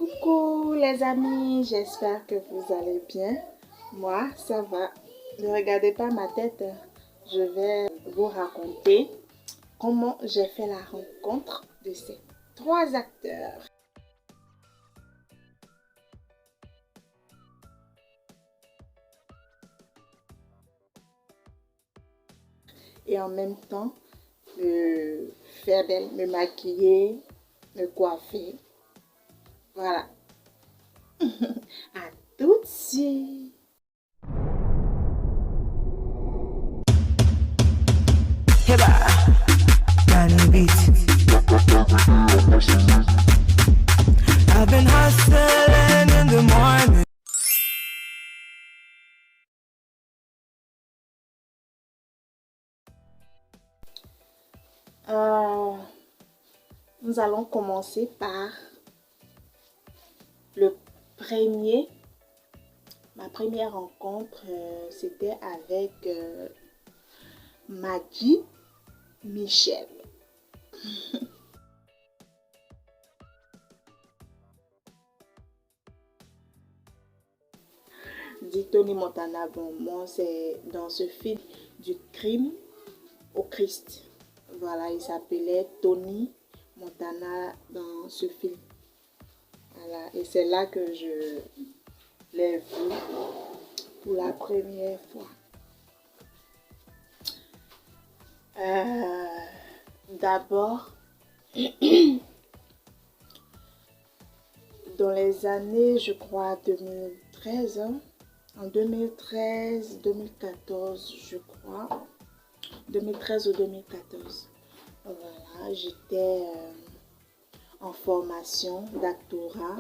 Coucou les amis, j'espère que vous allez bien. Moi, ça va. Ne regardez pas ma tête. Je vais vous raconter comment j'ai fait la rencontre de ces trois acteurs. Et en même temps, me faire belle, me maquiller, me coiffer. Voilà. À tout de suite. I've been hustling in the morning. Nous allons commencer par le premier. Ma première rencontre, c'était avec Maggie Michel. Dit Tony Montana, bon, moi c'est dans ce film du crime au Christ. Voilà, il s'appelait Tony Montana dans ce film. Voilà, et c'est là que je l'ai vu pour la première fois. D'abord, dans les années, je crois, 2013, hein, en 2013, 2014, je crois, 2013 ou 2014. Voilà, j'étais en formation d'actorat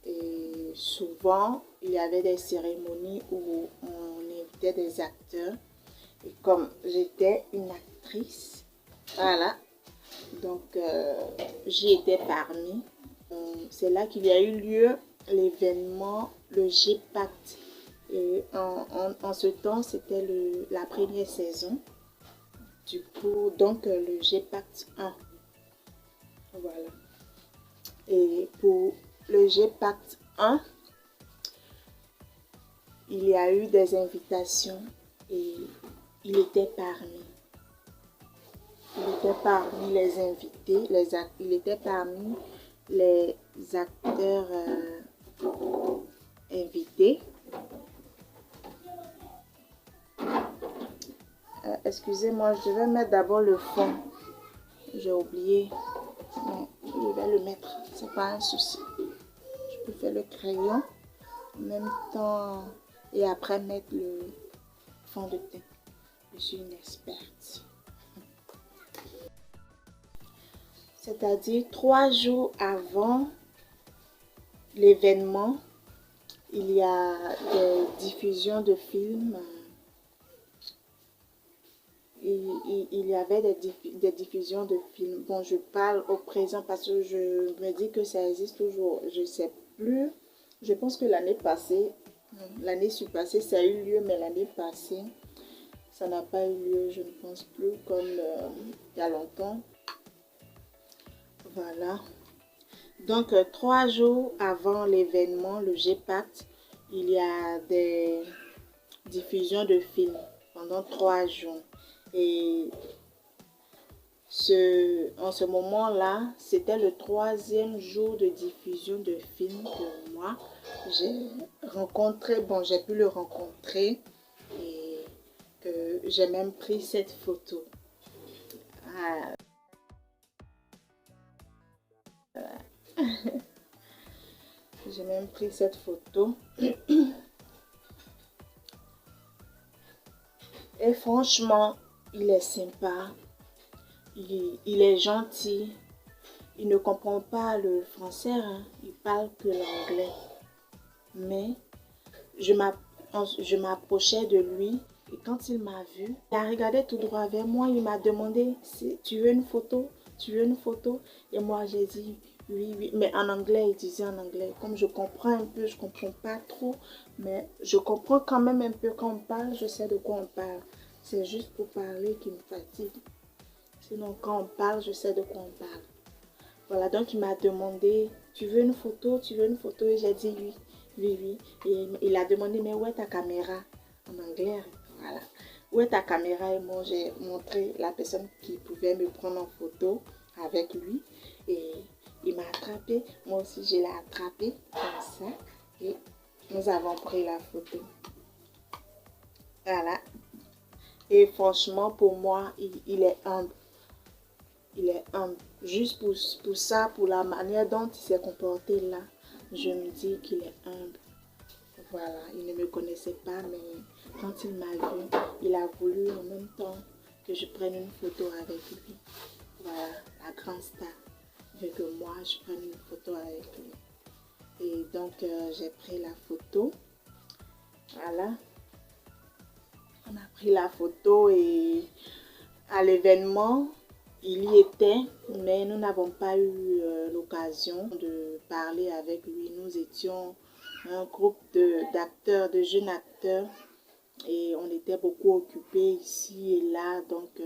et souvent, il y avait des cérémonies où on invitait des acteurs. Et comme j'étais une actrice, voilà, donc j'y étais parmi. C'est là qu'il y a eu lieu l'événement, le G-Pact. Et en ce temps, c'était la première saison. Du coup, donc le G-Pact 1. Voilà. Et pour le G-Pact 1, il y a eu des invitations et il était parmi. Il était parmi les invités, il était parmi les acteurs invités. Excusez-moi, je vais mettre d'abord le fond. J'ai oublié, mais je vais le mettre, c'est pas un souci. Je peux faire le crayon en même temps et après mettre le fond de teint. Je suis une experte. C'est-à-dire 3 jours avant l'événement, il y a des diffusions de films. Il y avait des diffusions de films. Bon, je parle au présent parce que je me dis que ça existe toujours. Je ne sais plus. Je pense que l'année passée, l'année surpassée, ça a eu lieu, mais l'année passée, ça n'a pas eu lieu, je ne pense plus, comme il y a longtemps. Voilà. Donc, 3 jours avant l'événement, le G-Pact, il y a des diffusions de films pendant 3 jours. Et en ce moment-là, c'était le 3e jour de diffusion de films que moi, j'ai rencontré. Bon, j'ai pu le rencontrer et que j'ai même pris cette photo. Ah. J'ai même pris cette photo. Et franchement, il est sympa. Il est gentil. Il ne comprend pas le français. Hein. Il parle que l'anglais. Mais je m'approchais de lui. Et quand il m'a vu, il a regardé tout droit vers moi. Il m'a demandé si tu veux une photo. Tu veux une photo? Et moi, j'ai dit oui, oui. Mais en anglais, il disait en anglais. Comme je comprends un peu, je comprends pas trop. Mais je comprends quand même un peu quand on parle. Je sais de quoi on parle. C'est juste pour parler qui me fatigue. Sinon, quand on parle, je sais de quoi on parle. Voilà, donc il m'a demandé, tu veux une photo, tu veux une photo? Et j'ai dit oui, oui, oui. Et il a demandé, mais où est ta caméra? En anglais, voilà. Où est ta caméra? Et moi, j'ai montré la personne qui pouvait me prendre en photo avec lui. Et il m'a attrapé. Moi aussi, je l'ai attrapé comme ça. Et nous avons pris la photo. Voilà. Et franchement, pour moi, il est humble. Il est humble. Juste pour ça, pour la manière dont il s'est comporté là, je me dis qu'il est humble. Voilà, il ne me connaissait pas, mais quand il m'a vu, il a voulu en même temps que je prenne une photo avec lui. Voilà, la grande star veut que moi, je prenne une photo avec lui. Et donc, j'ai pris la photo. Voilà. On a pris la photo et à l'événement, il y était, mais nous n'avons pas eu l'occasion de parler avec lui. Nous étions un groupe d'acteurs, de jeunes acteurs, et on était beaucoup occupés ici et là. Donc,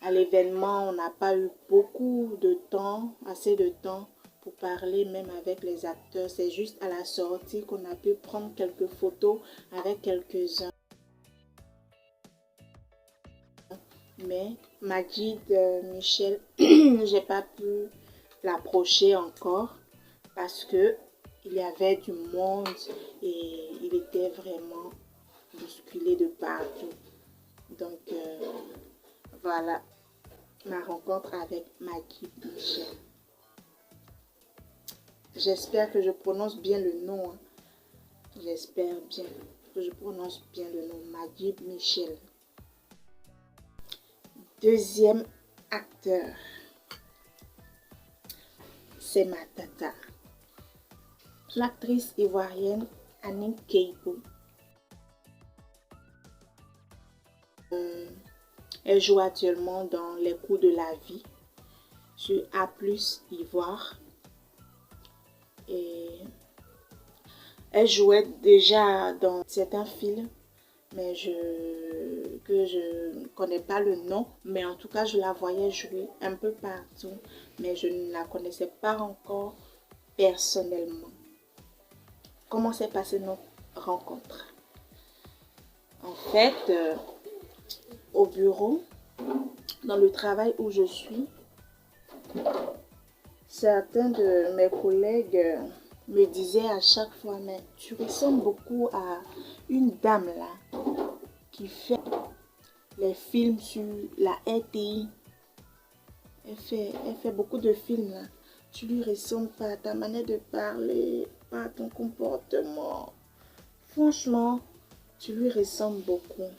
à l'événement, on n'a pas eu beaucoup de temps, assez de temps pour parler même avec les acteurs. C'est juste à la sortie qu'on a pu prendre quelques photos avec quelques-uns. Mais Majid Michel, j'ai pas pu l'approcher encore parce que il y avait du monde et il était vraiment bousculé de partout. Donc voilà ma rencontre avec Majid Michel. J'espère que je prononce bien le nom. Hein. J'espère bien que je prononce bien le nom. Majid Michel. Deuxième acteur, c'est ma tata, l'actrice ivoirienne Annie Keipo. Elle joue actuellement dans Les coups de la vie sur A+ Ivoire. Et elle jouait déjà dans certains films, mais que je ne connais pas le nom. Mais en tout cas, je la voyais jouer un peu partout, mais je ne la connaissais pas encore personnellement. Comment s'est passée notre rencontre? En fait, au bureau, dans le travail où je suis, certains de mes collègues me disaient à chaque fois, mais tu ressembles beaucoup à une dame là qui fait les films sur la RTI. Elle fait beaucoup de films là. Tu lui ressembles pas à ta manière de parler, pas à ton comportement. Franchement, tu lui ressembles beaucoup.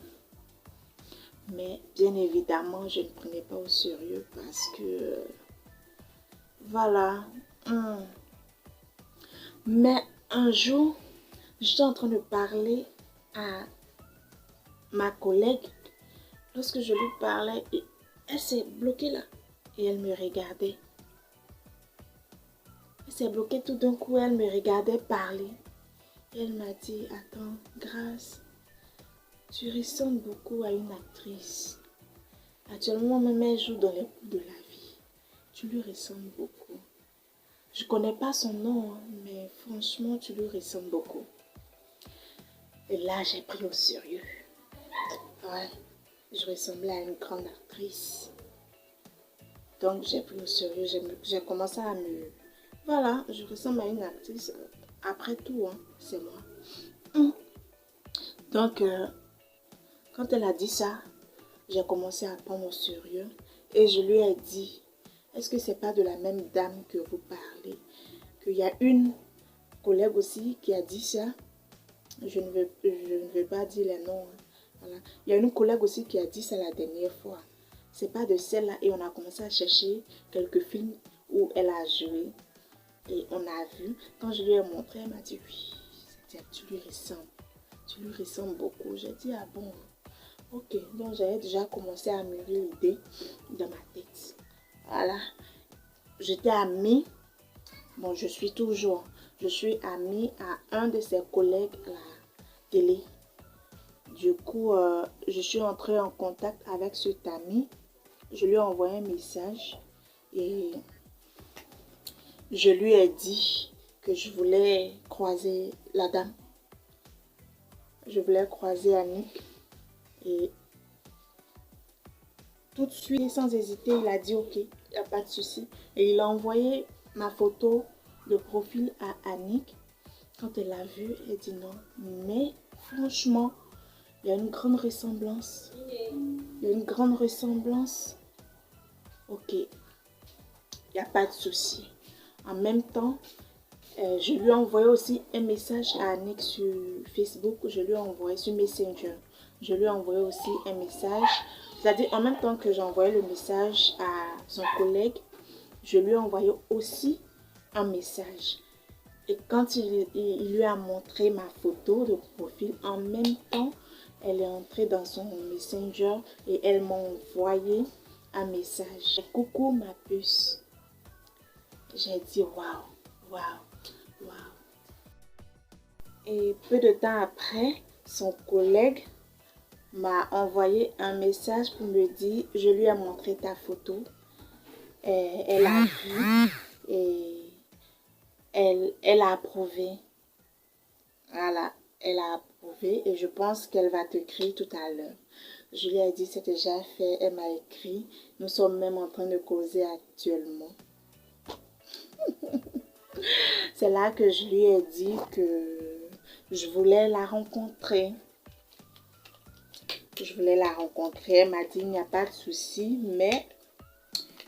Mais bien évidemment, je ne prenais pas au sérieux parce que voilà. Mais un jour, j'étais en train de parler à ma collègue. Lorsque je lui parlais, elle s'est bloquée là et elle me regardait. Elle s'est bloquée tout d'un coup, elle me regardait parler. Et elle m'a dit, attends, Grâce, tu ressembles beaucoup à une actrice. Actuellement, même elle joue dans Les coups de la vie. Tu lui ressembles beaucoup. Je ne connais pas son nom, hein, mais franchement, tu lui ressembles beaucoup. Et là, j'ai pris au sérieux. Ouais, je ressemblais à une grande actrice. Donc, j'ai pris au sérieux. J'ai commencé à me... Voilà, je ressemble à une actrice. Après tout, hein, c'est moi. Donc, quand elle a dit ça, j'ai commencé à prendre au sérieux. Et je lui ai dit, est-ce que c'est pas de la même dame que vous parlez? Qu'il y a une collègue aussi qui a dit ça. Je ne vais pas dire les noms. Hein. Voilà. Il y a une collègue aussi qui a dit ça la dernière fois. C'est pas de celle-là. Et on a commencé à chercher quelques films où elle a joué. Et on a vu. Quand je lui ai montré, elle m'a dit oui, tu lui ressembles. Tu lui ressembles beaucoup. J'ai dit ah bon. Ok. Donc j'avais déjà commencé à mûrir l'idée dans ma tête. Voilà. J'étais amie. Bon, je suis toujours. Je suis amie à un de ses collègues à la télé. Du coup, je suis entrée en contact avec cet ami. Je lui ai envoyé un message et je lui ai dit que je voulais croiser la dame. Je voulais croiser Annick. Et tout de suite, sans hésiter, il a dit ok, il n'y a pas de souci. Et il a envoyé ma photo de profil à Annick. Quand elle l'a vue, elle dit non. Mais franchement, il y a une grande ressemblance. Il y a une grande ressemblance. Ok, il n'y a pas de souci. En même temps, je lui ai envoyé aussi un message à Annick sur Facebook. Je lui ai envoyé sur Messenger. Je lui ai envoyé aussi un message. C'est-à-dire, en même temps que j'ai envoyé le message à son collègue, je lui ai envoyé aussi un message. Et quand il lui a montré ma photo de profil, en même temps, elle est entrée dans son Messenger et elle m'a envoyé un message. Coucou ma puce. J'ai dit waouh, waouh. Wow. Et peu de temps après, son collègue m'a envoyé un message pour me dire, je lui ai montré ta photo. Et elle a vu et elle a approuvé. Voilà, elle a approuvé et je pense qu'elle va t'écrire tout à l'heure. Je lui ai dit c'est déjà fait, elle m'a écrit. Nous sommes même en train de causer actuellement. C'est là que je lui ai dit que je voulais la rencontrer. Je voulais la rencontrer. Elle m'a dit il n'y a pas de souci, mais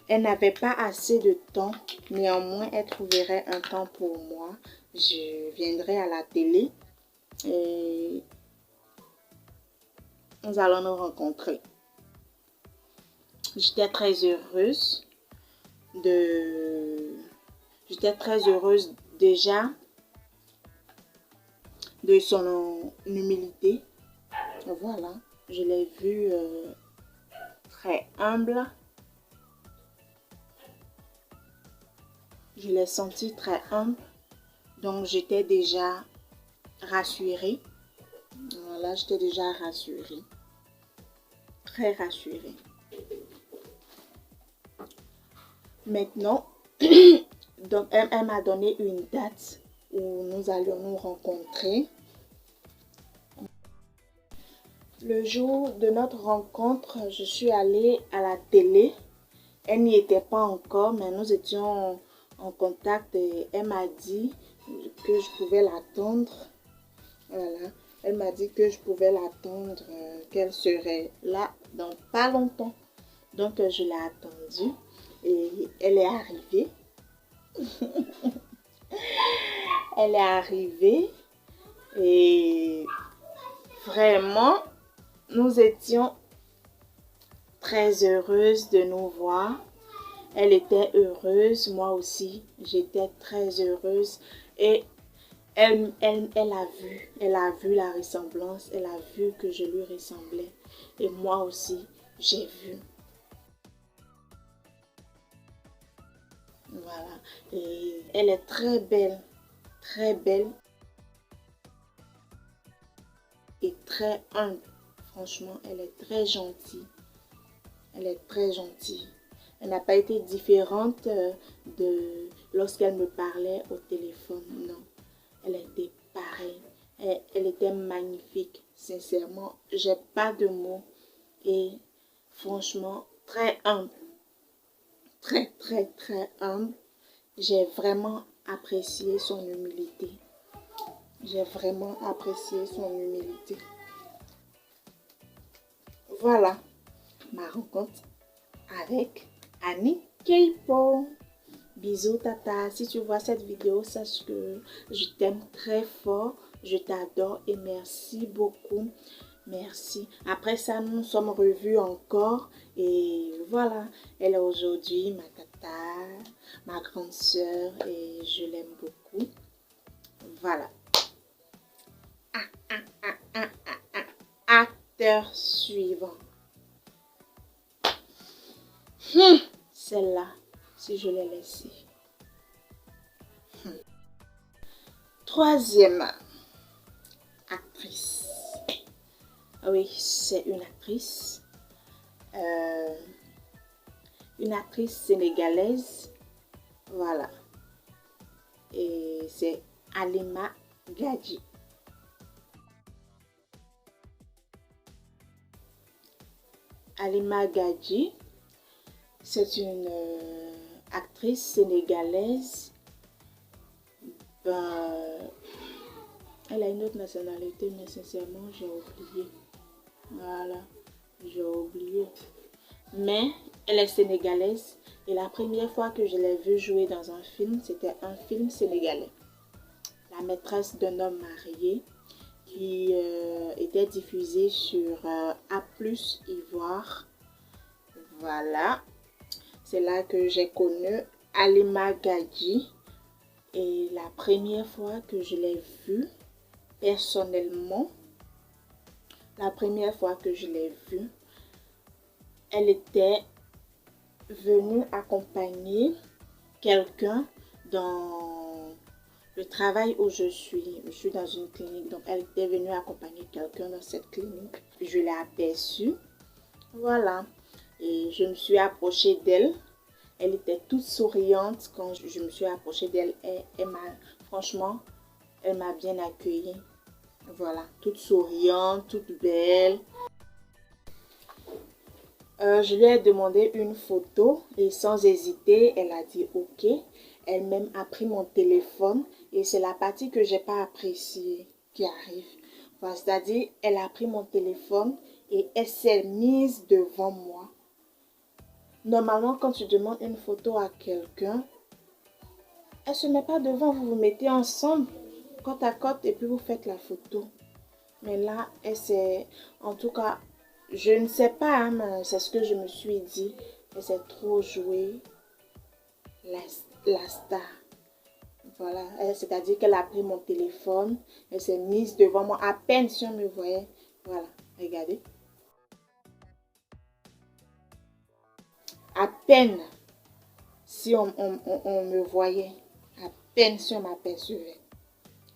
elle n'avait pas assez de temps. Néanmoins, elle trouverait un temps pour moi. Je viendrai à la télé et nous allons nous rencontrer. J'étais très heureuse déjà de son humilité. Voilà, je l'ai vue très humble. Je l'ai sentie très humble. Donc, j'étais déjà rassurée. Voilà, j'étais déjà rassurée. Très rassurée. Maintenant, donc, elle m'a donné une date où nous allions nous rencontrer. Le jour de notre rencontre, je suis allée à la télé. Elle n'y était pas encore, mais nous étions en contact et elle m'a dit que je pouvais l'attendre. Voilà, elle m'a dit que je pouvais l'attendre, qu'elle serait là dans pas longtemps. Donc, je l'ai attendue et elle est arrivée. Elle est arrivée et vraiment, nous étions très heureuses de nous voir. Elle était heureuse, moi aussi, j'étais très heureuse et elle a vu la ressemblance, elle a vu que je lui ressemblais et moi aussi, j'ai vu. Voilà, et elle est très belle et très humble. Franchement, elle est très gentille. Elle est très gentille. Elle n'a pas été différente de lorsqu'elle me parlait au téléphone. Non, elle était pareille. Elle était magnifique. Sincèrement, j'ai pas de mots. Et franchement, très humble. Très humble. J'ai vraiment apprécié son humilité. J'ai vraiment apprécié son humilité. Voilà ma rencontre avec Annick Keipo. Bisous tata, si tu vois cette vidéo, sache que je t'aime très fort, je t'adore et merci beaucoup. Merci. Après ça, nous nous sommes revus encore et voilà, elle est aujourd'hui ma tata, ma grande soeur et je l'aime beaucoup. Voilà. Acteur suivant. Celle-là, si je l'ai laissée. Troisième actrice. Oui, c'est une actrice. Une actrice sénégalaise. Voilà. et c'est Halima Gadji. Halima Gadji, c'est une actrice sénégalaise. Elle a une autre nationalité, mais sincèrement, j'ai oublié. Voilà, j'ai oublié. Mais elle est sénégalaise et la première fois que je l'ai vue jouer dans un film, c'était un film sénégalais. La maîtresse d'un homme marié, qui était diffusé sur A+ Ivoire. Voilà, c'est là que j'ai connu Halima Gadji. Et la première fois que je l'ai vue, personnellement, elle était venue accompagner quelqu'un dans le travail où je suis. Je suis dans une clinique, donc elle était venue accompagner quelqu'un dans cette clinique. Je l'ai aperçue, voilà, et je me suis approchée d'elle. Elle était toute souriante quand je me suis approchée d'elle. Franchement, elle m'a bien accueillie. Voilà, toute souriante, toute belle. Je lui ai demandé une photo et sans hésiter, elle a dit ok. Elle-même a pris mon téléphone et c'est la partie que j'ai pas appréciée qui arrive. Voilà, c'est-à-dire, elle a pris mon téléphone et elle s'est mise devant moi. Normalement, quand tu demandes une photo à quelqu'un, elle se met pas devant, vous vous mettez ensemble, côte à côte, et puis vous faites la photo. Mais là, elle s'est... En tout cas, je ne sais pas, hein, mais c'est ce que je me suis dit. Elle s'est trop jouée la star. Voilà, c'est-à-dire qu'elle a pris mon téléphone, elle s'est mise devant moi, à peine si on me voyait. Voilà, regardez. À peine si on me voyait, à peine si on m'apercevait.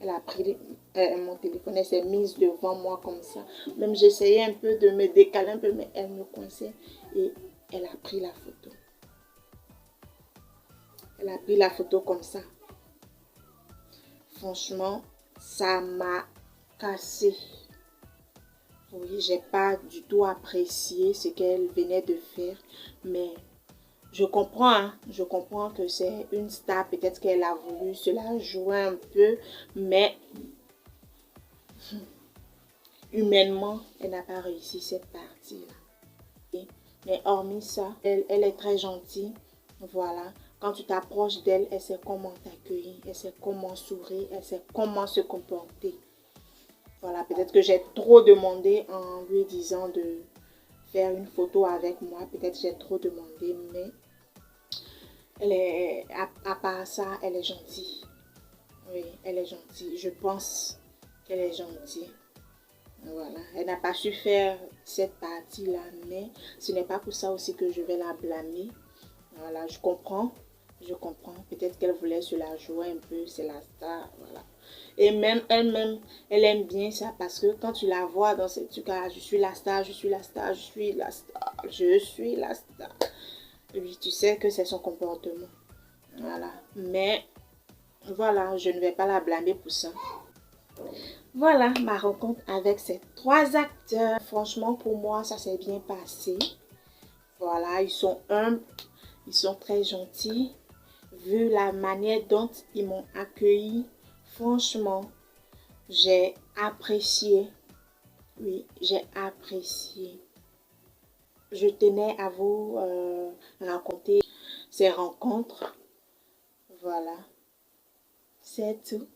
Elle a pris mon téléphone, elle s'est mise devant moi comme ça. Même j'essayais un peu de me décaler un peu, mais elle me coinçait et elle a pris la photo. Elle a pris la photo comme ça. Franchement, ça m'a cassé. Oui, j'ai pas du tout apprécié ce qu'elle venait de faire, mais je comprends, hein, je comprends que c'est une star, peut-être qu'elle a voulu se la jouer un peu, mais humainement, elle n'a pas réussi cette partie-là. Mais hormis ça, elle est très gentille, voilà. Quand tu t'approches d'elle, elle sait comment t'accueillir, elle sait comment sourire, elle sait comment se comporter. Voilà, peut-être que j'ai trop demandé en lui disant de faire une photo avec moi, peut-être j'ai trop demandé, mais... Elle est, à part ça, elle est gentille. Oui, elle est gentille. Je pense qu'elle est gentille. Voilà. Elle n'a pas su faire cette partie-là, mais ce n'est pas pour ça aussi que je vais la blâmer. Voilà, je comprends. Je comprends. Peut-être qu'elle voulait se la jouer un peu. C'est la star. Voilà. Et même elle-même, elle aime bien ça parce que quand tu la vois dans cette truc, je suis la star, je suis la star, je suis la star, je suis la star. Oui, tu sais que c'est son comportement. Voilà. Mais, voilà, je ne vais pas la blâmer pour ça. Voilà, ma rencontre avec ces 3 acteurs. Franchement, pour moi, ça s'est bien passé. Voilà, ils sont humbles. Ils sont très gentils. Vu la manière dont ils m'ont accueilli, franchement, j'ai apprécié. Oui, j'ai apprécié. Je tenais à vous raconter ces rencontres. Voilà, c'est tout.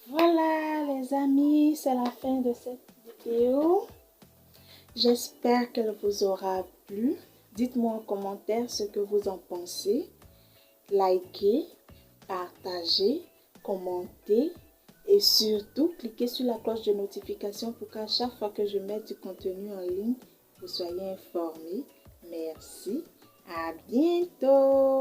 Voilà les amis, c'est la fin de cette vidéo. J'espère qu'elle vous aura plu. Dites-moi en commentaire ce que vous en pensez. Likez, partagez, commentez et surtout cliquez sur la cloche de notification pour qu'à chaque fois que je mette du contenu en ligne, vous soyez informés. Merci, à bientôt.